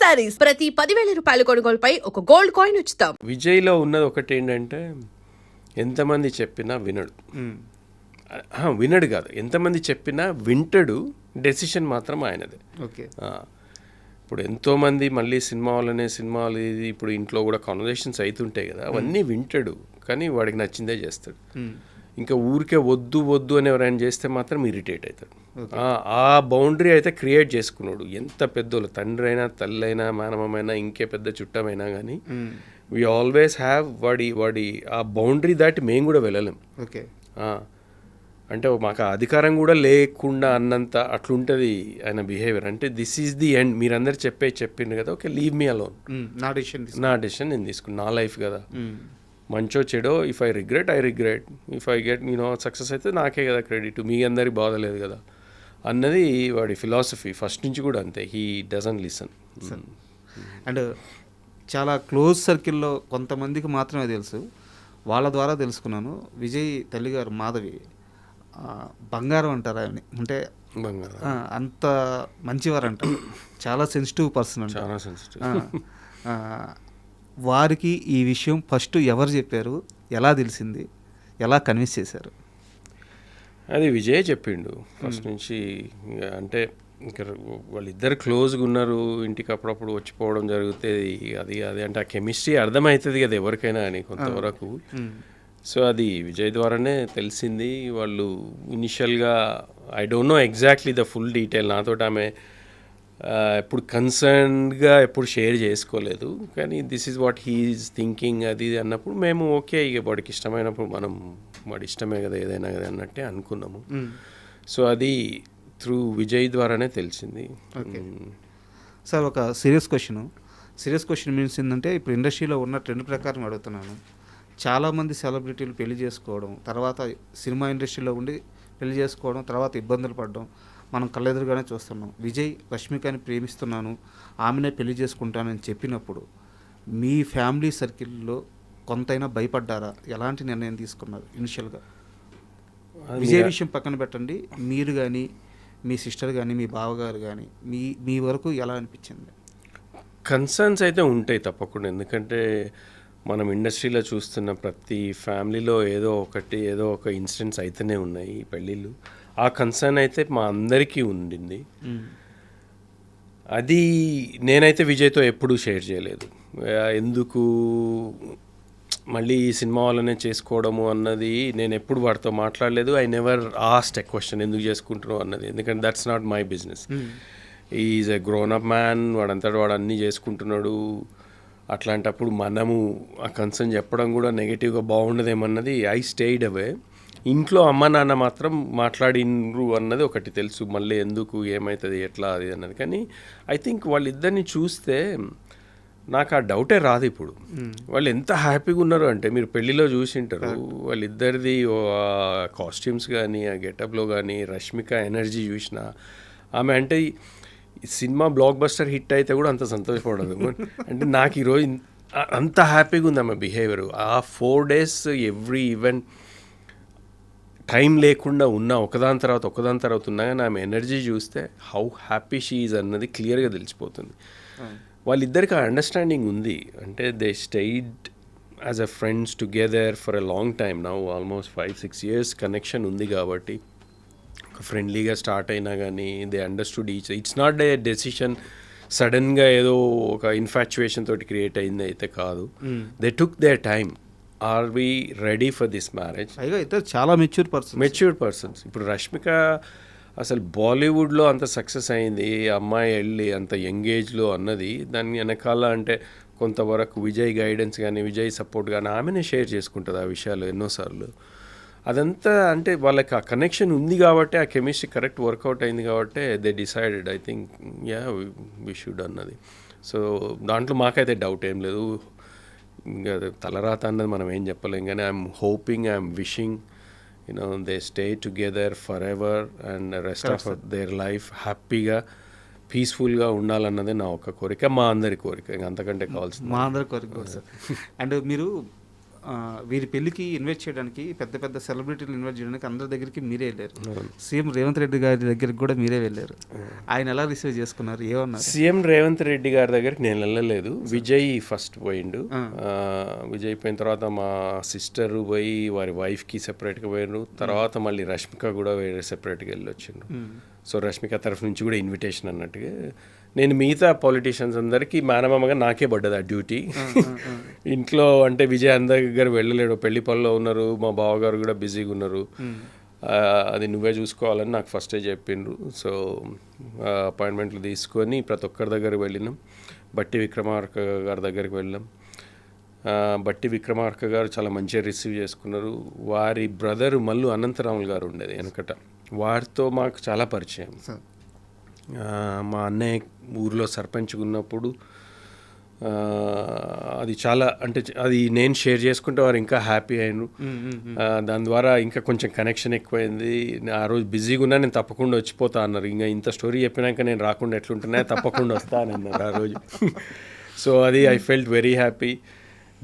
శారీస్ ప్రతి 10,000 రూపాయల కొనుగోలుపై ఒక గోల్డ్ కాయిన్ ఉచితం. విజయ్లో ఉన్నది ఒకటి ఏంటంటే ఎంతమంది చెప్పినా వినడు. వినడు కాదు, ఎంతమంది చెప్పినా వింటడు, డెసిషన్ మాత్రం ఆయనదే. ఓకే. ఇప్పుడు ఎంతోమంది మళ్ళీ సినిమాలు ఇది ఇప్పుడు ఇంట్లో కూడా కాన్వర్జేషన్స్ అవుతుంటాయి కదా, అవన్నీ వింటాడు కానీ వాడికి నచ్చిందే చేస్తాడు. ఇంకా ఊరికే వద్దు అని ఎవరైనా చేస్తే మాత్రం ఇరిటేట్ అవుతాడు. ఆ బౌండరీ అయితే క్రియేట్ చేసుకున్నాడు. ఎంత పెద్దోళ్ళు, తండ్రి అయినా తల్లి అయినా మానవమైనా ఇంకే పెద్ద చుట్టమైనా కానీ వీ ఆల్వేస్ హ్యావ్ వాడి ఆ బౌండరీ దాటి మేము కూడా వెళ్ళలేం. ఓకే. అంటే మాకు ఆ అధికారం కూడా లేకుండా అన్నంత అట్లుంటుంది ఆయన బిహేవియర్. అంటే దిస్ ఈజ్ ది ఎండ్, మీరందరూ చెప్పిండు కదా, ఓకే లీవ్ మీ అలోన్, నా డెసిషన్ నేను తీసుకున్నా, నా లైఫ్ కదా, మంచో చెడో, if I regret if I get success అయితే నాకే కదా క్రెడిట్, మీ అందరికి బాధలేదు కదా అన్నది వాడి ఫిలాసఫీ ఫస్ట్ నుంచి కూడా అంతే. He doesn't listen. అండ్ చాలా క్లోజ్ సర్కిల్లో కొంతమందికి మాత్రమే తెలుసు, వాళ్ళ ద్వారా తెలుసుకున్నాను. విజయ్ తల్లిగారు మాధవి బంగారం అంటారా అని, అంటే అంత మంచివారు అంటారు, చాలా సెన్సిటివ్ పర్సన్ అంట, చాలా సెన్సిటివ్. వారికి ఈ విషయం ఫస్ట్ ఎవరు చెప్పారు, ఎలా తెలిసింది, ఎలా కన్విన్స్ చేశారు? అది విజయ్ చెప్పిండు ఫస్ట్ నుంచి. అంటే ఇంకా వాళ్ళిద్దరు క్లోజ్గా ఉన్నారు, ఇంటికి అప్పుడప్పుడు వచ్చిపోవడం జరుగుతుంది, అది అంటే ఆ కెమిస్ట్రీ అర్థమవుతుంది కదా ఎవరికైనా అని కొంతవరకు. సో అది విజయ్ ద్వారానే తెలిసింది. వాళ్ళు ఇనిషియల్గా I don't know exactly the full detail, నాతో ఆమె ఎప్పుడు కన్సర్న్డ్గా ఎప్పుడు షేర్ చేసుకోలేదు, కానీ this is what he is thinking అది అన్నప్పుడు మేము ఓకే, ఇక వాడికి ఇష్టమైనప్పుడు మనం వాడి ఇష్టమే కదా ఏదైనా కదా అన్నట్టే అనుకున్నాము. సో అది త్రూ విజయ్ ద్వారానే తెలిసింది. ఓకే సార్, ఒక సీరియస్ క్వశ్చన్ మీన్స్ ఏంటంటే, ఇప్పుడు ఇండస్ట్రీలో ఉన్న ట్రెండ్ ప్రకారం అడుగుతున్నాను. చాలామంది సెలబ్రిటీలు పెళ్లి చేసుకోవడం, తర్వాత సినిమా ఇండస్ట్రీలో ఉండి పెళ్లి చేసుకోవడం, తర్వాత ఇబ్బందులు పడడం మనం కళ్ళెదురుగానే చూస్తున్నాం. విజయ్ రష్మికని ప్రేమిస్తున్నాను, ఆమెనే పెళ్లి చేసుకుంటానని చెప్పినప్పుడు మీ ఫ్యామిలీ సర్కిల్లో కొంతైనా భయపడ్డారా? ఎలాంటి నిర్ణయం తీసుకున్నారు ఇనిషియల్గా? విజయ్ విషయం పక్కన పెట్టండి, మీరు కానీ మీ సిస్టర్ కానీ మీ బావగారు కానీ మీ వరకు ఎలా అనిపించింది? కన్సర్న్స్ అయితే ఉంటాయి తప్పకుండా, ఎందుకంటే మనం ఇండస్ట్రీలో చూస్తున్న ప్రతి ఫ్యామిలీలో ఏదో ఒక ఇన్సిడెంట్స్ అయితేనే ఉన్నాయి పెళ్ళిళ్ళు. ఆ కన్సర్న్ అయితే మా అందరికీ ఉండింది. అది నేనైతే విజయ్తో ఎప్పుడూ షేర్ చేయలేదు. ఎందుకు మళ్ళీ ఈ సినిమా వాళ్ళనే చేసుకోవడము అన్నది నేను ఎప్పుడు వాడితో మాట్లాడలేదు. I never asked a question ఎందుకు చేసుకుంటున్నావు అన్నది, ఎందుకంటే that's not my business. Is a grown up man, వాడు అన్నీ చేసుకుంటున్నాడు. అట్లాంటప్పుడు మనము ఆ కన్సర్న్ చెప్పడం కూడా నెగిటివ్గా బాగుండదేమన్నది ఐ స్టేడ్ అవే. ఇంట్లో అమ్మ నాన్న మాత్రం మాట్లాడినరు అన్నది ఒకటి తెలుసు, మళ్ళీ ఎందుకు ఏమవుతుంది ఎట్లా అది అన్నది. కానీ ఐ థింక్ వాళ్ళిద్దరిని చూస్తే నాకు ఆ డౌటే రాదు ఇప్పుడు. వాళ్ళు ఎంత హ్యాపీగా ఉన్నారు అంటే, మీరు పెళ్ళిలో చూసింటారు వాళ్ళిద్దరిది కాస్ట్యూమ్స్ కానీ ఆ గెటప్లో కానీ, రష్మిక ఎనర్జీ చూసిన ఆమె అంటే సినిమా బ్లాక్ బస్టర్ హిట్ అయితే కూడా అంత సంతోషపడదు. అంటే నాకు ఈరోజు అంత హ్యాపీగా ఉంది ఆమె బిహేవియర్. ఆ 4 days ఎవ్రీ ఈవెంట్ టైం లేకుండా ఉన్నా ఒకదాని తర్వాత ఉన్నా కానీ ఆమె ఎనర్జీ చూస్తే హౌ హ్యాపీ షీ ఈజ్ అన్నది క్లియర్గా తెలిసిపోతుంది. వాళ్ళిద్దరికి ఆ అండర్స్టాండింగ్ ఉంది. అంటే they stayed as a friends together for a long time now, almost 5-6 years connection ఉంది కాబట్టి ఫ్రెండ్లీగా స్టార్ట్ అయినా కానీ they understood each. It's not a decision సడన్గా ఏదో ఒక ఇన్ఫాచ్యుయేషన్ తోటి క్రియేట్ అయింది అయితే కాదు. They took their time. Are we ready for this marriage? అయితే చాలా మెచ్యూర్డ్ పర్సన్స్. ఇప్పుడు రష్మిక అసలు బాలీవుడ్లో అంత సక్సెస్ అయింది, అమ్మాయి వెళ్ళి అంత యంగ్ ఏజ్లో అన్నది, దాని వెనకాల అంటే కొంతవరకు విజయ్ గైడెన్స్ కానీ విజయ్ సపోర్ట్ కానీ ఆమెనే షేర్ చేసుకుంటుంది ఆ విషయాలు ఎన్నోసార్లు. అదంతా అంటే వాళ్ళకి ఆ కనెక్షన్ ఉంది కాబట్టి, ఆ కెమిస్ట్రీ కరెక్ట్ వర్కౌట్ అయింది కాబట్టి they decided I think we should అన్నది. సో దాంట్లో మాకైతే డౌట్ ఏం లేదు. ఇంకా తలరాత అన్నది మనం ఏం చెప్పలేం, కానీ I'm hoping, I'm wishing they stay together for ever and rest of their life హ్యాపీగా పీస్ఫుల్గా ఉండాలన్నదే నా ఒక కోరిక, మా అందరి కోరిక. ఇంకా అంతకంటే కావాల్సింది మా అందరి కోరిక సార్. అండ్ మీరు వీరి పెళ్ళికి ఇన్వైట్ చేయడానికి పెద్ద పెద్ద సెలబ్రిటీలు ఇన్వైట్ చేయడానికి అందరి దగ్గరికి మీరే వెళ్ళారు. సీఎం రేవంత్ రెడ్డి గారి దగ్గరికి కూడా మీరే వెళ్ళారు. ఆయన ఎలా రిసీవ్ చేసుకున్నారు, ఏమన్నారు? సీఎం రేవంత్ రెడ్డి గారి దగ్గరికి నేను వెళ్ళలేదు. విజయ్ ఫస్ట్ పోయిండు. విజయ్ పోయిన తర్వాత మా సిస్టర్ పోయి వారి వైఫ్కి సెపరేట్గా పోయినారు. తర్వాత మళ్ళీ రష్మిక కూడా వేరే సెపరేట్గా వెళ్ళి వచ్చిండ్రు. సో రష్మిక తరఫు నుంచి కూడా ఇన్విటేషన్ అన్నట్టుగా. నేను మిగతా పొలిటీషియన్స్ అందరికీ మేనమామగా నాకే పడ్డది ఆ డ్యూటీ. ఇంట్లో అంటే విజయ్ అందరి దగ్గర వెళ్ళలేడు, పెళ్లి పనిలో ఉన్నారు, మా బావగారు కూడా బిజీగా ఉన్నారు, అది నువ్వే చూసుకోవాలని నాకు ఫస్టే చెప్పిండ్రు. సో అపాయింట్మెంట్లు తీసుకొని ప్రతి ఒక్కరి దగ్గరికి వెళ్ళినాం. బట్టి విక్రమార్క గారి దగ్గరికి వెళ్ళాం. బట్టి విక్రమార్క గారు చాలా మంచిగా రిసీవ్ చేసుకున్నారు. వారి బ్రదర్ మల్లు అనంతరాములు గారు ఉండేది వెనకట, వారితో మాకు చాలా పరిచయం. మా అన్నయ్య ఊరిలో సర్పంచ్గా ఉన్నప్పుడు అది చాలా అంటే అది నేను షేర్ చేసుకుంటే వారు ఇంకా హ్యాపీ అయినారు. దాని ద్వారా ఇంకా కొంచెం కనెక్షన్ ఎక్కువైంది. ఆ రోజు బిజీగా ఉన్నా నేను తప్పకుండా వచ్చిపోతా అన్నారు. ఇంకా ఇంత స్టోరీ చెప్పినాక నేను రాకుండా ఎట్లుంటున్నా, తప్పకుండా వస్తానన్నారు ఆ రోజు. సో అది I felt very happy.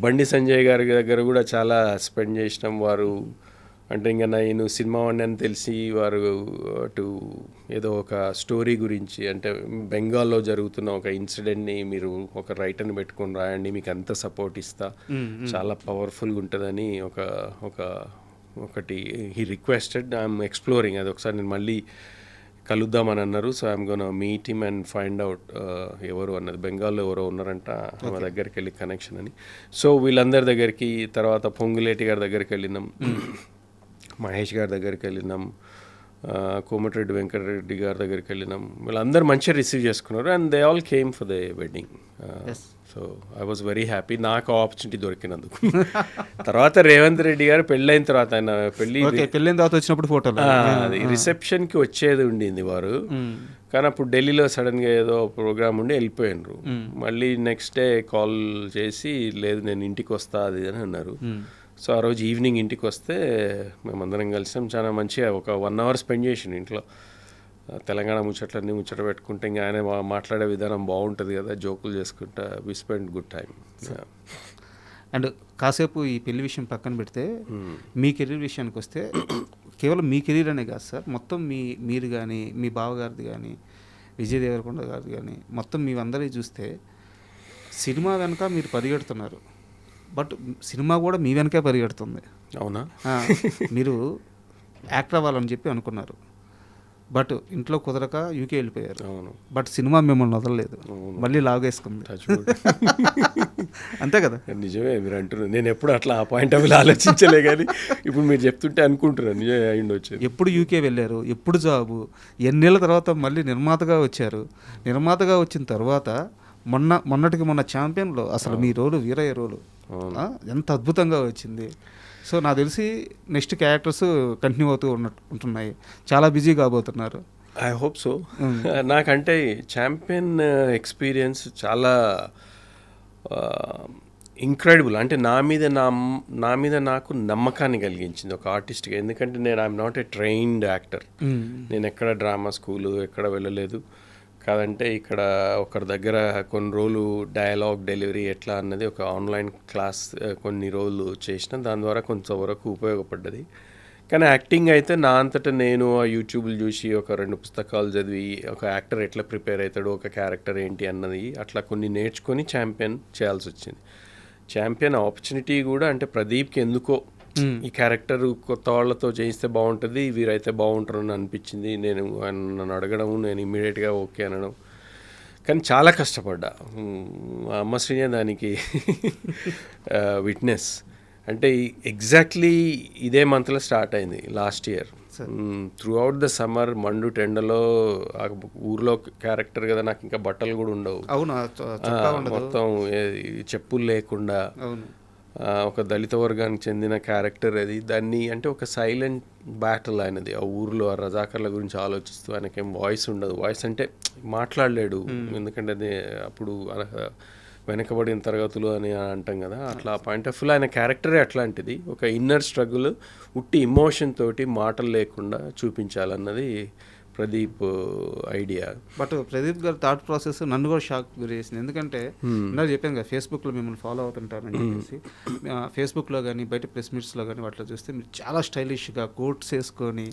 Bandi Sanjay గారి దగ్గర కూడా చాలా స్పెండ్ చేసినాం. వారు అంటే ఇంకా నేను సినిమా వాడిని అని తెలిసి వారు అటు ఏదో ఒక స్టోరీ గురించి అంటే బెంగాల్లో జరుగుతున్న ఒక ఇన్సిడెంట్ని మీరు ఒక రైటర్ని పెట్టుకొని రాయండి, మీకు అంత సపోర్ట్ ఇస్తా, చాలా పవర్ఫుల్గా ఉంటుందని ఒకటి హీ రిక్వెస్టెడ్. ఐఎమ్ ఎక్స్ప్లోరింగ్ అది ఒకసారి నేను మళ్ళీ కలుద్దామని అన్నారు. So I'm gonna meet him and find out ఎవరు అన్నది. బెంగాల్లో ఎవరో ఉన్నారంట, మా దగ్గరికి వెళ్ళి కనెక్షన్ అని. సో వీళ్ళందరి దగ్గరికి, తర్వాత పొంగులేటి గారి దగ్గరికి వెళ్ళినాం, మహేష్ గారి దగ్గరికి వెళ్ళినాం, కోమటిరెడ్డి వెంకటరెడ్డి గారి దగ్గరికి వెళ్ళినాం. వీళ్ళందరూ మంచిగా రిసీవ్ చేసుకున్నారు and they all came for the wedding. So I was very happy నాకు ఆపర్చునిటీ దొరికినందుకు. తర్వాత రేవంత్ రెడ్డి గారు పెళ్ళైన తర్వాత, ఆయన పెళ్ళైన తర్వాత వచ్చినప్పుడు ఫోటోలు అది రిసెప్షన్కి వచ్చేది ఉండింది వారు, కానీ అప్పుడు ఢిల్లీలో సడన్గా ఏదో ప్రోగ్రామ్ ఉండి వెళ్ళిపోయినారు. మళ్ళీ నెక్స్ట్ డే కాల్ చేసి లేదు నేను ఇంటికి వస్తా అది అని అన్నారు. సో ఆ రోజు ఈవినింగ్ ఇంటికి వస్తే మేమందరం కలిసాం. చాలా మంచిగా ఒక 1 hour స్పెండ్ చేసిండు ఇంట్లో. తెలంగాణ ముచ్చట్లన్నీ ముచ్చట పెట్టుకుంటే ఇంకా ఆయన మాట్లాడే విధానం బాగుంటుంది కదా, జోకులు చేసుకుంటా. We spend good time. And కాసేపు ఈ పెళ్లి విషయం పక్కన పెడితే మీ కెరీర్ విషయానికి వస్తే, కేవలం మీ కెరీర్ అనే కాదు సార్, మొత్తం మీరు కానీ మీ బావగారిది కానీ విజయ్ దేవరకొండ గారిది కానీ మొత్తం మీ అందరికీ చూస్తే సినిమా వెనక మీరు పరిగెడుతున్నారు, బట్ సినిమా కూడా మీ వెనకే పరిగెడుతుంది. అవునా? మీరు యాక్టర్ అవ్వాలని చెప్పి అనుకున్నారు, బట్ ఇంట్లో కుదరక యూకే వెళ్ళిపోయారు. అవును. బట్ సినిమా మిమ్మల్ని వదలలేదు, మళ్ళీ లాగేసుకుంది. అంతే కదా? నిజమే మీరు అంటున్నారు. నేను ఎప్పుడు అట్లా ఆ పాయింట్ ఆఫ్ వ్యూ ఆలోచించలే, కానీ ఇప్పుడు మీరు చెప్తుంటే అనుకుంటున్నాను నిజమే అయ్యిండి వచ్చేది. ఎప్పుడు యూకే వెళ్ళారు, ఎప్పుడు జాబు, ఎన్నేళ్ళ తర్వాత మళ్ళీ నిర్మాతగా వచ్చారు. నిర్మాతగా వచ్చిన తర్వాత మొన్నటికి మొన్న ఛాంపియన్లో అసలు మీ రోలు వీరయ్య రోలు ఎంత అద్భుతంగా వచ్చింది. సో నాకు తెలిసి నెక్స్ట్ క్యారెక్టర్స్ కంటిన్యూ అవుతూ ఉంటున్నాయి, చాలా బిజీ కాబోతున్నారు. I hope so. నాకంటే ఛాంపియన్ ఎక్స్పీరియన్స్ చాలా ఇంక్రెడిబుల్. అంటే నా మీద నాకు నమ్మకాన్ని కలిగించింది ఒక ఆర్టిస్ట్గా. ఎందుకంటే నేను I'm not a trained actor. నేను ఎక్కడ డ్రామా స్కూలు ఎక్కడ వెళ్ళలేదు. కాదంటే ఇక్కడ ఒకరి దగ్గర కొన్ని రోజులు డైలాగ్ డెలివరీ ఎట్లా అన్నది ఒక ఆన్లైన్ క్లాస్ కొన్ని రోజులు చేసిన, దాని ద్వారా కొంతవరకు ఉపయోగపడ్డది. కానీ యాక్టింగ్ అయితే నా అంతటా నేను ఆ యూట్యూబ్లు చూసి ఒక 2 పుస్తకాలు చదివి ఒక యాక్టర్ ఎట్లా ప్రిపేర్ అవుతాడు, ఒక క్యారెక్టర్ ఏంటి అన్నది అట్లా కొన్ని నేర్చుకొని ఛాంపియన్ చేయాల్సి వచ్చింది. ఛాంపియన్ ఆపర్చునిటీ కూడా అంటే ప్రదీప్కి ఎందుకో ఈ క్యారెక్టర్ కొత్త వాళ్ళతో చేయిస్తే బాగుంటుంది, వీరైతే బాగుంటారు అని అనిపించింది. నన్ను అడగడం, నేను ఇమ్మీడియట్గా ఓకే అనడం. కానీ చాలా కష్టపడ్డా. అమ్మ శ్రీనే దానికి విట్నెస్. అంటే ఎగ్జాక్ట్లీ ఇదే మంత్లో స్టార్ట్ అయింది last year. Through out the summer మండు టెండలో ఊర్లో క్యారెక్టర్ కదా, నాకు ఇంకా బట్టలు కూడా ఉండవు, మొత్తం చెప్పులు లేకుండా ఒక దళిత వర్గానికి చెందిన క్యారెక్టర్ అది. దాన్ని అంటే ఒక సైలెంట్ బ్యాటిల్ ఆయనది ఆ ఊర్లో. ఆ రజాకర్ల గురించి ఆలోచిస్తూ ఆయనకేం వాయిస్ ఉండదు. వాయిస్ అంటే మాట్లాడలేడు, ఎందుకంటే అది అప్పుడు వెనకబడిన తరగతులు అని అంటాం కదా, అట్లా పాయింట్ ఆఫ్ వ్యూలో ఆయన క్యారెక్టరే అట్లాంటిది. ఒక ఇన్నర్ స్ట్రగుల్, ఉట్టి ఇమోషన్ తోటి మాటలు లేకుండా చూపించాలన్నది ప్రదీప్ ఐడియా. బట్ ప్రదీప్ గారి థాట్ ప్రాసెస్ నన్ను కూడా షాక్ గురి చేసింది. ఎందుకంటే ఇందాక చెప్పాను కదా, ఫేస్బుక్లో మిమ్మల్ని ఫాలో అవుతుంటారని చెప్పేసి. ఫేస్బుక్లో కానీ బయట ప్రెస్ మీట్స్లో కానీ వాటిలో చూస్తే మీరు చాలా స్టైలిష్గా కోట్స్ వేసుకొని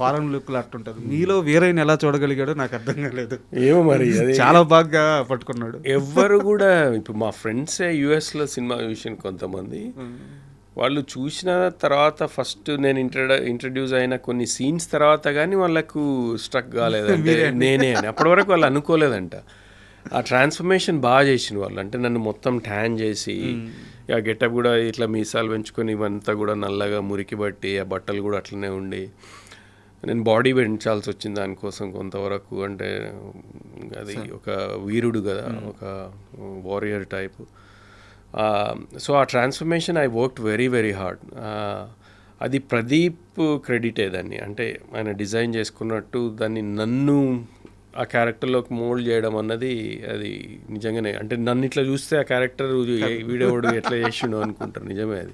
ఫారెన్ లుక్లు అట్టుంటారు. మీలో వీరైన ఎలా చూడగలిగాడో నాకు అర్థం కాలేదు. ఏమో మరి అది చాలా బాగా పట్టుకున్నాడు. ఎవ్వరు కూడా ఇప్పుడు మా ఫ్రెండ్సే యూఎస్లో సినిమా చూసిన కొంతమంది, వాళ్ళు చూసిన తర్వాత ఫస్ట్ నేను ఇంట్రడ్యూస్ అయిన కొన్ని సీన్స్ తర్వాత కానీ వాళ్ళకు స్ట్రక్ కాలేదంటే నేనే అని. అప్పటి వరకు వాళ్ళు అనుకోలేదంట. ఆ ట్రాన్స్ఫర్మేషన్ బాగా చేసిన వాళ్ళు, అంటే నన్ను మొత్తం ట్యాన్ చేసి ఆ గెటప్ కూడా ఇట్లా మీసాలు పెంచుకొని ఇవంతా కూడా నల్లగా మురికి బట్టి ఆ బట్టలు కూడా అట్లనే ఉండి నేను బాడీ పెంచాల్సి వచ్చింది దానికోసం కొంతవరకు. అంటే అది ఒక వీరుడు కదా, ఒక వారియర్ టైపు. సో ఆ transformation I worked very very hard. అది ప్రదీప్ క్రెడిటే దాన్ని, అంటే ఆయన డిజైన్ చేసుకున్నట్టు దాన్ని నన్ను ఆ క్యారెక్టర్లోకి మోల్డ్ చేయడం అన్నది అది నిజంగానే, అంటే నన్ను ఇట్లా చూస్తే ఆ క్యారెక్టర్ వీడియోడు ఎట్లా చేసిండో అనుకుంటారు. నిజమే అది.